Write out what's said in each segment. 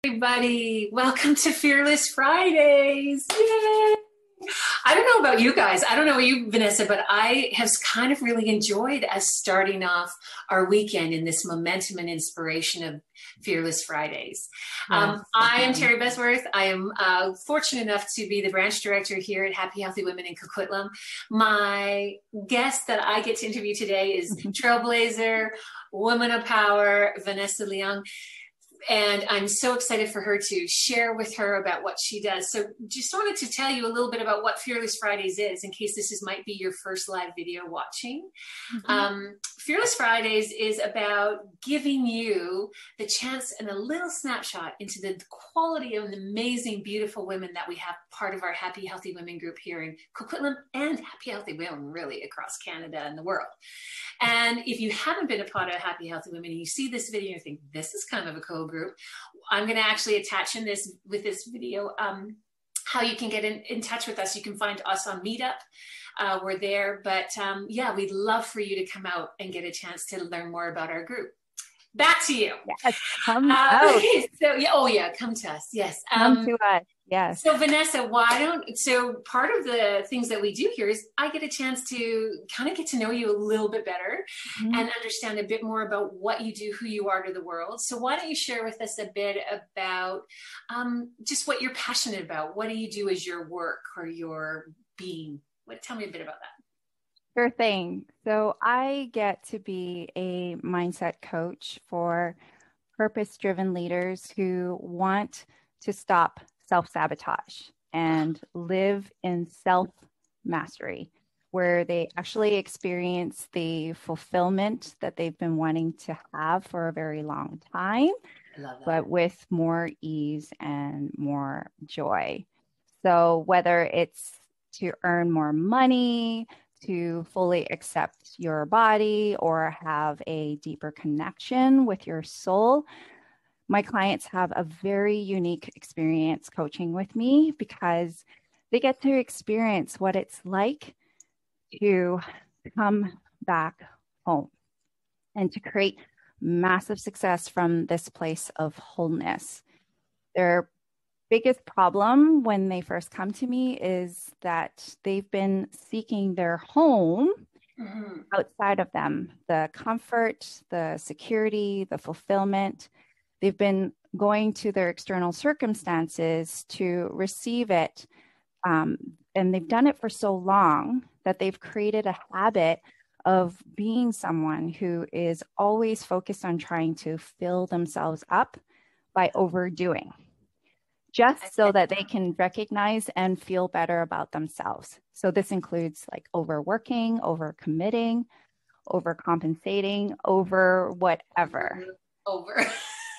Everybody, welcome to Fearless Fridays. Yay! I don't know about you guys. I don't know about you, Vanessa, but I have kind of really enjoyed us starting off our weekend in this momentum and inspiration of Fearless Fridays. Yes, I am definitely. Terri Besworth. I am fortunate enough to be the branch director here at Happy Healthy Women in Coquitlam. My guest that I get to interview today is Trailblazer, Woman of Power, Vanessa Leung. And I'm so excited for her to share with her about what she does. So just wanted to tell you a little bit about what Fearless Fridays is in case might be your first live video watching. Mhm. Fearless Fridays is about giving you the chance and a little snapshot into the quality of the amazing, beautiful women that we have part of our Happy Healthy Women group here in Coquitlam and Happy Healthy Women really across Canada and the world. And if you haven't been a part of Happy Healthy Women and you see this video and you think this is kind of a cool group, I'm going to actually attach in this with this video how you can get in touch with us. You can find us on Meetup. We're there, but yeah, we'd love for you to come out and get a chance to learn more about our group. Back to you. Yes, come out, So yeah, oh yeah, come to us. Yes. come to us. Yes. So Vanessa, so part of the things that we do here is I get a chance to kind of get to know you a little bit better Mhm. and understand a bit more about what you do, who you are to the world. So why don't you share with us a bit about just what you're passionate about? What do you do as your work or your being? Tell me a bit about that. Sure thing. So I get to be a mindset coach for purpose-driven leaders who want to stop self-sabotage and live in self-mastery, where they actually experience the fulfillment that they've been wanting to have for a very long time, I love that. but with more ease and more joy. So whether it's to earn more money, to fully accept your body, or have a deeper connection with your soul, my clients have a very unique experience coaching with me because they get to experience what it's like to come back home and to create massive success from this place of wholeness. Their biggest problem when they first come to me is that they've been seeking their home outside of them, the comfort, the security, the fulfillment. They've been going to their external circumstances to receive it. And they've done it for so long that they've created a habit of being someone who is always focused on trying to fill themselves up by overdoing, just so that they can recognize and feel better about themselves. So this includes like overworking, overcommitting, overcompensating, over whatever. Over.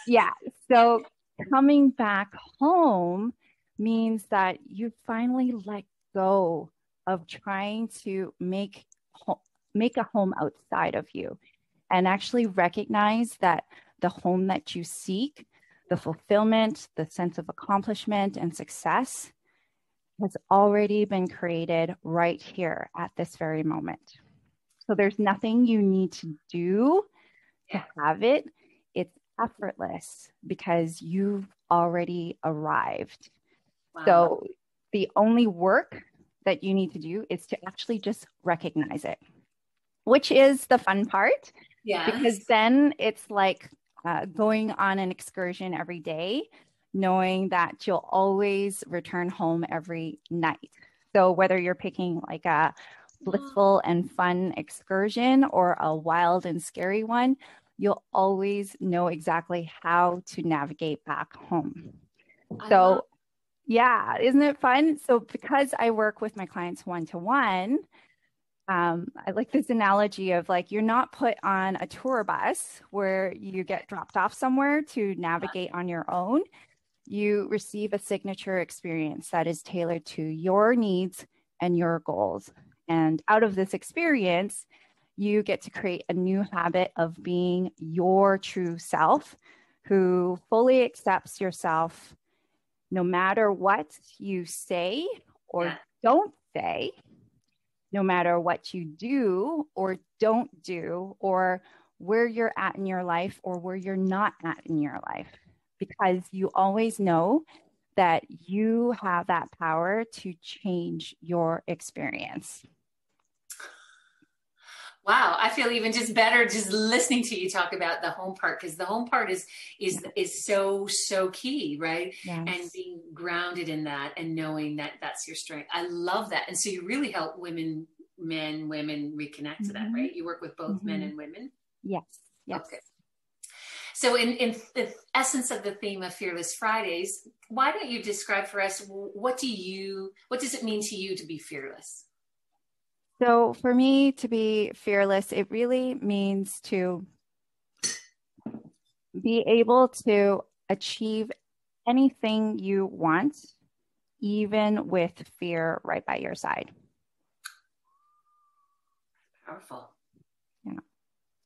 Yeah. So coming back home means that you finally let go of trying to make a home outside of you and actually recognize that the home that you seek, the fulfillment, the sense of accomplishment and success has already been created right here at this very moment. So there's nothing you need to do to have it. It's effortless because you've already arrived. Wow. So the only work that you need to do is to actually just recognize it, which is the fun part. Yes. Because then it's like going on an excursion every day, knowing that you'll always return home every night. So whether you're picking like a blissful and fun excursion or a wild and scary one, you'll always know exactly how to navigate back home. So yeah, isn't it fun? So because I work with my clients one-to-one, I like this analogy of like, you're not put on a tour bus where you get dropped off somewhere to navigate on your own. You receive a signature experience that is tailored to your needs and your goals. And out of this experience, you get to create a new habit of being your true self, who fully accepts yourself no matter what you say or don't say, no matter what you do or don't do, or where you're at in your life or where you're not at in your life. because you always know that you have that power to change your experience. Wow, I feel even just better just listening to you talk about the home part, because the home part is so key, right? And Yes. being grounded in that and knowing that that's your strength. I love that. And so you really help women, men, women reconnect to that, Mm-hmm. right? You work with both men Mm-hmm. and women. Yes. Yes. Okay. So in the essence of the theme of Fearless Fridays, why don't you describe for us what does it mean to you to be fearless? So for me to be fearless, it really means to be able to achieve anything you want, even with fear right by your side. Powerful. Yeah.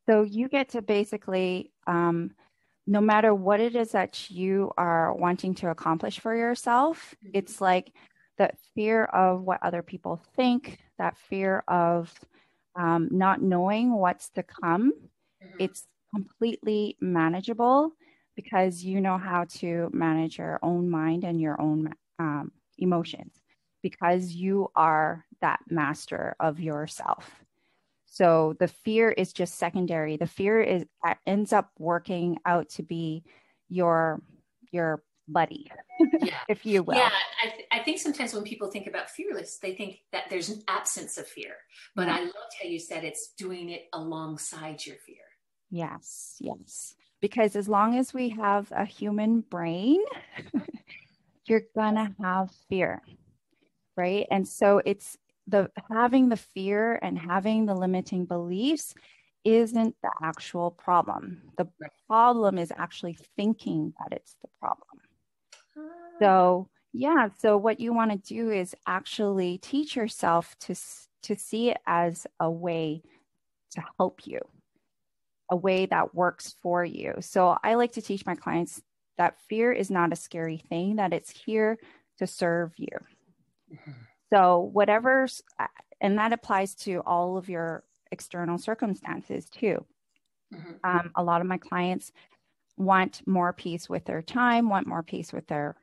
So you get to basically, no matter what it is that you are wanting to accomplish for yourself, Mm-hmm. it's like that fear of what other people think, that fear of not knowing what's to come. Mm-hmm. It's completely manageable because you know how to manage your own mind and your own emotions because you are that master of yourself. So the fear is just secondary. The fear is ends up working out to be your your buddy, Yeah. if you Yeah. will. I think sometimes when people think about fearless, they think that there's an absence of fear. But Yeah. I loved how you said it's doing it alongside your fear. Yes. Yes. Because as long as we have a human brain, you're gonna have fear, right? And so it's the having the fear and having the limiting beliefs isn't the actual problem. The Right. problem is actually thinking that it's the problem. Ah, So, yeah, so what you want to do is actually teach yourself to see it as a way to help you, a way that works for you. So, I like to teach my clients that fear is not a scary thing, that it's here to serve you. mhm, So, whatever's, and that applies to all of your external circumstances too. mhm. A lot of my clients want more peace with their time, want more peace with their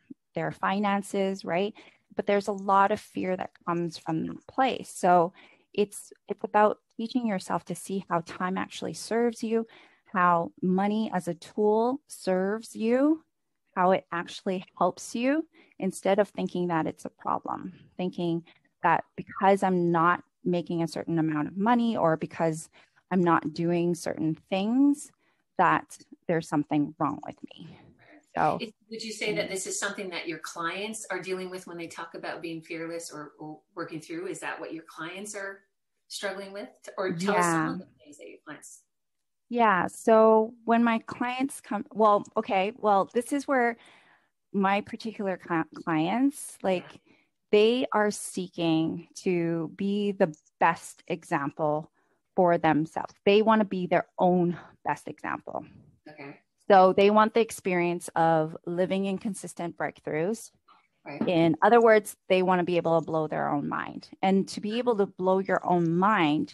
finances, right? But there's a lot of fear that comes from that place. So it's about teaching yourself to see how time actually serves you, how money as a tool serves you, how it actually helps you instead of thinking that it's a problem, thinking that because I'm not making a certain amount of money or because I'm not doing certain things, that there's something wrong with me. So, Would you say that this is something that your clients are dealing with when they talk about being fearless or working through? Is that what your clients are struggling with? Or tell us some yeah. of the things that your clients. Yeah. So when my clients come, well, okay, well, this is where my particular clients, Yeah. like, they are seeking to be the best example for themselves. They want to be their own best example. Okay. So they want the experience of living in consistent breakthroughs. Right. In other words, they want to be able to blow their own mind. And to be able to blow your own mind,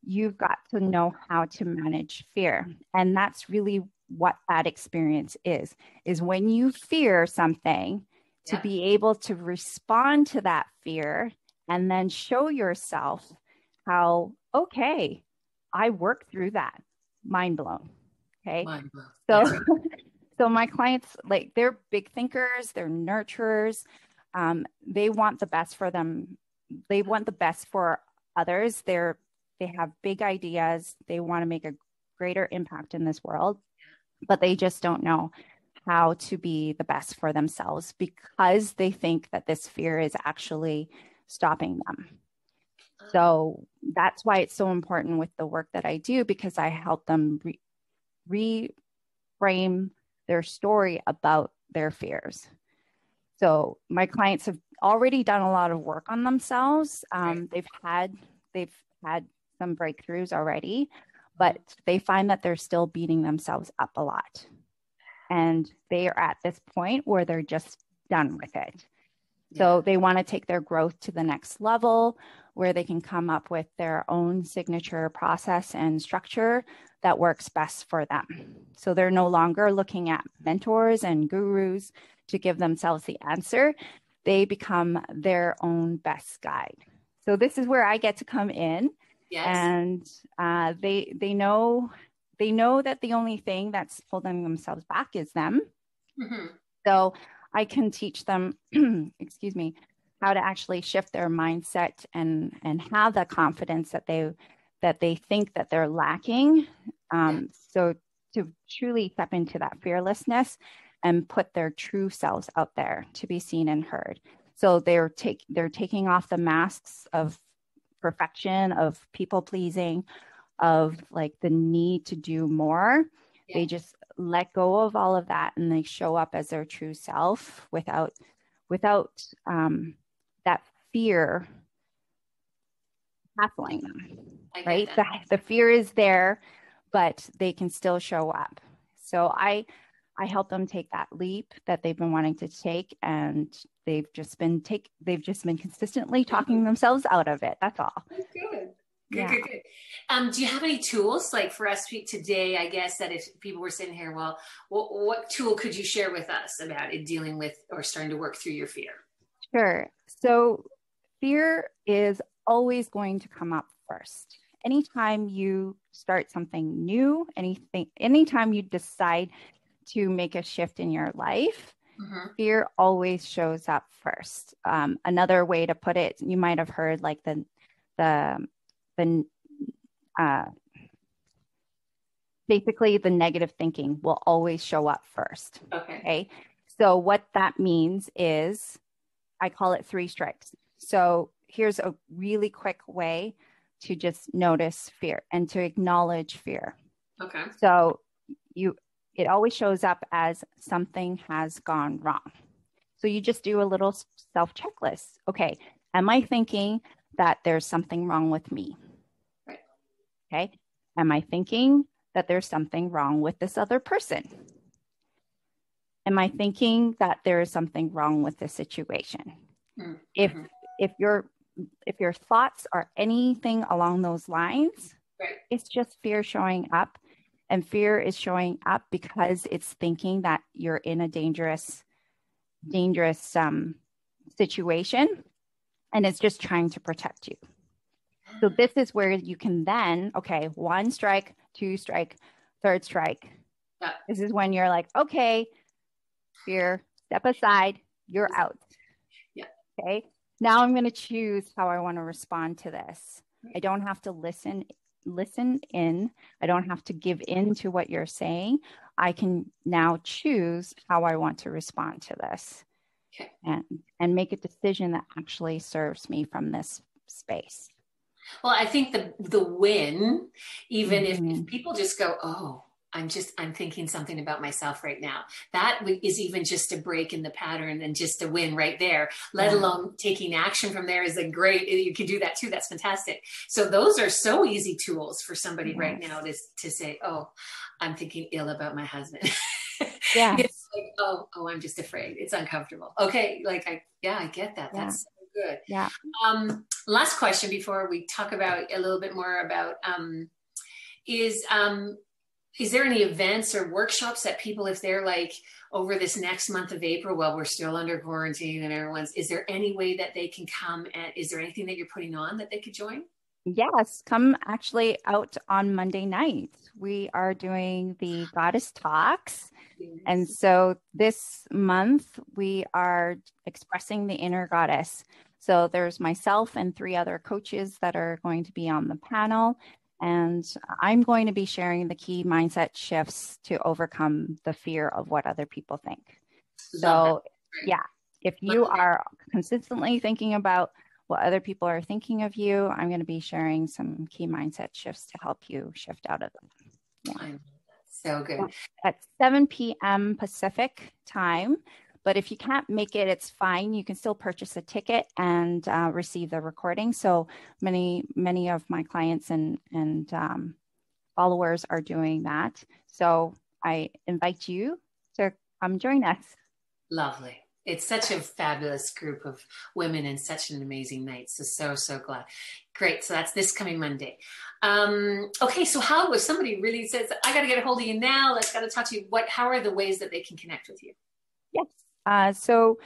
you've got to know how to manage fear. And that's really what that experience is when you fear something, to Yep. be able to respond to that fear and then show yourself how, okay, I worked through that. Mind blown. Okay. Mind blown. So That's right. so my clients, like, they're big thinkers, they're nurturers. They want the best for them. They want the best for others. They have big ideas. They want to make a greater impact in this world, but they just don't know how to be the best for themselves because they think that this fear is actually stopping them. Ah, So that's why it's so important with the work that I do, because I help them reframe their story about their fears. So my clients have already done a lot of work on themselves. right. They've had some breakthroughs already, Mhm. but they find that they're still beating themselves up a lot. And they are at this point where they're just done with it. Yeah. So they want to take their growth to the next level where they can come up with their own signature process and structure that works best for them. So they're no longer looking at mentors and gurus to give themselves the answer. They become their own best guide. So this is where I get to come in. Yes. And they know that the only thing that's holding themselves back is them. Mm-hmm. So I can teach them, excuse me, how to actually shift their mindset and have the confidence that they think that they're lacking. So to truly step into that fearlessness and put their true selves out there to be seen and heard. So they're taking off the masks of perfection, of people pleasing, of like the need to do more. Yeah. They just let go of all of that and they show up as their true self without that fear hassling them, right? The fear is there, but they can still show up. So I help them take that leap that they've been wanting to take, and they've just been consistently talking themselves out of it. That's all. Good. Yeah. Good. Do you have any tools like for us today? I guess that if people were sitting here, well, what tool could you share with us about it, dealing with or starting to work through your fear? Sure. So fear is always going to come up first. Anytime you start something new, anytime you decide to make a shift in your life, mm-hmm. fear always shows up first. Another way to put it, you might have heard like basically the negative thinking will always show up first. Okay. So what that means is, I call it 3 strikes. So here's a really quick way to just notice fear and to acknowledge fear. Okay. So it always shows up as something has gone wrong. So you just do a little self checklist. Okay. Am I thinking that there's something wrong with me? Right. Okay. Am I thinking that there's something wrong with this other person? Am I thinking that there is something wrong with the situation? Mm-hmm. If your thoughts are anything along those lines, right. It's just fear showing up, and fear is showing up because it's thinking that you're in a dangerous situation, and it's just trying to protect you. So this is where you can then, 1 strike, 2 strike, 3rd strike. Yeah. This is when you're like, okay, fear, step aside, you're out. Yeah. Okay. Now I'm going to choose how I want to respond to this. I don't have to listen in. I don't have to give in to what you're saying. I can now choose how I want to respond to this. Okay. And make a decision that actually serves me from this space. Well, I think the win, even mm-hmm. if people just go, oh, I'm thinking something about myself right now. That is even just a break in the pattern and just a win right there, let alone taking action from there is you can do that too. That's fantastic. So those are so easy tools for somebody right now to say, oh, I'm thinking ill about my husband. Yeah. It's like, oh, I'm just afraid. It's uncomfortable. Okay. Like, I get that. Yeah. That's so good. Yeah. Last question before we talk about a little bit more about, is there any events or workshops that people, if they're like over this next month of April, while we're still under quarantine and is there any way that they can come, and is there anything that you're putting on that they could join? Yes, come actually out on Monday night. We are doing the Goddess Talks. Yes. And so this month we are expressing the inner goddess. So there's myself and 3 other coaches that are going to be on the panel. And I'm going to be sharing the key mindset shifts to overcome the fear of what other people think. So yeah, if you are consistently thinking about what other people are thinking of you, I'm going to be sharing some key mindset shifts to help you shift out of them. Yeah. So good. At 7 p.m. Pacific time. But if you can't make it, it's fine. You can still purchase a ticket and receive the recording. So many of my clients and followers are doing that. So I invite you to come join us. Lovely. It's such a fabulous group of women and such an amazing night. So glad. Great. So that's this coming Monday. Okay. So how, if somebody really says, I got to get a hold of you now, let's got to talk to you. How are the ways that they can connect with you? Yes. So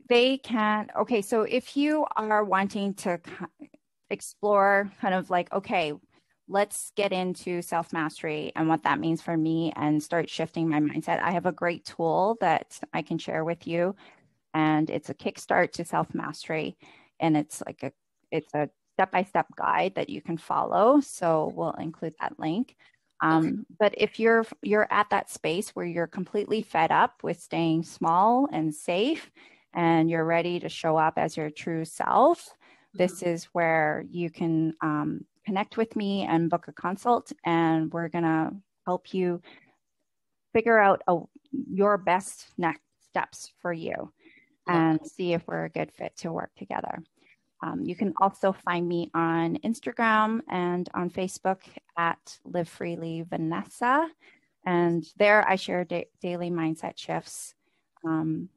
they can, okay, so if you are wanting to explore kind of like, okay, let's get into self-mastery and what that means for me and start shifting my mindset, I have a great tool that I can share with you. And it's a kickstart to self-mastery. And it's a step-by-step guide that you can follow. So we'll include that link. Okay. But if you're at that space where you're completely fed up with staying small and safe, and you're ready to show up as your true self, this is where you can connect with me and book a consult, and we're going to help you figure out your best next steps for you and see if we're a good fit to work together. You can also find me on Instagram and on Facebook at Live Freely Vanessa. And there I share daily mindset shifts. So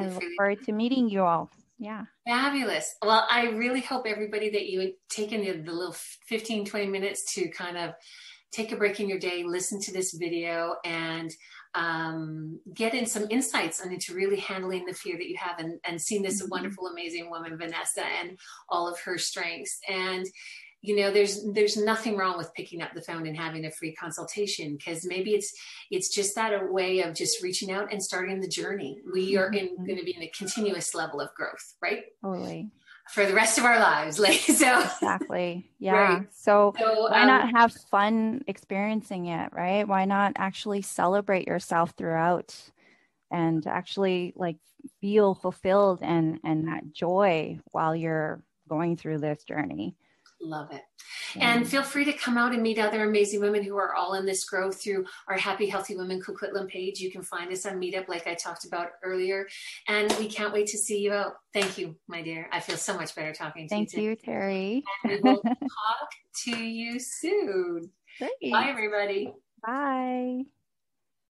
I look forward to meeting you all. Yeah. Fabulous. Well, I really hope everybody that you had taken the little 15, 20 minutes to kind of take a break in your day, listen to this video, and get in some insights into really handling the fear that you have, and seeing this wonderful, amazing woman, Vanessa, and all of her strengths. And you know, there's nothing wrong with picking up the phone and having a free consultation, because maybe it's just that a way of just reaching out and starting the journey. We are going to be in a continuous level of growth, right? Totally. For the rest of our lives. Like, so exactly. Yeah. Right. So why not have fun experiencing it, right? Why not actually celebrate yourself throughout and actually like feel fulfilled and that joy while you're going through this journey? Love it. Yeah. And feel free to come out and meet other amazing women who are all in this growth through our Happy Healthy Women Coquitlam page. You can find us on Meetup, like I talked about earlier. And we can't wait to see you out. Thank you, my dear. I feel so much better talking to you. Thank you, Terri. And we will talk to you soon. Great. Bye, everybody. Bye.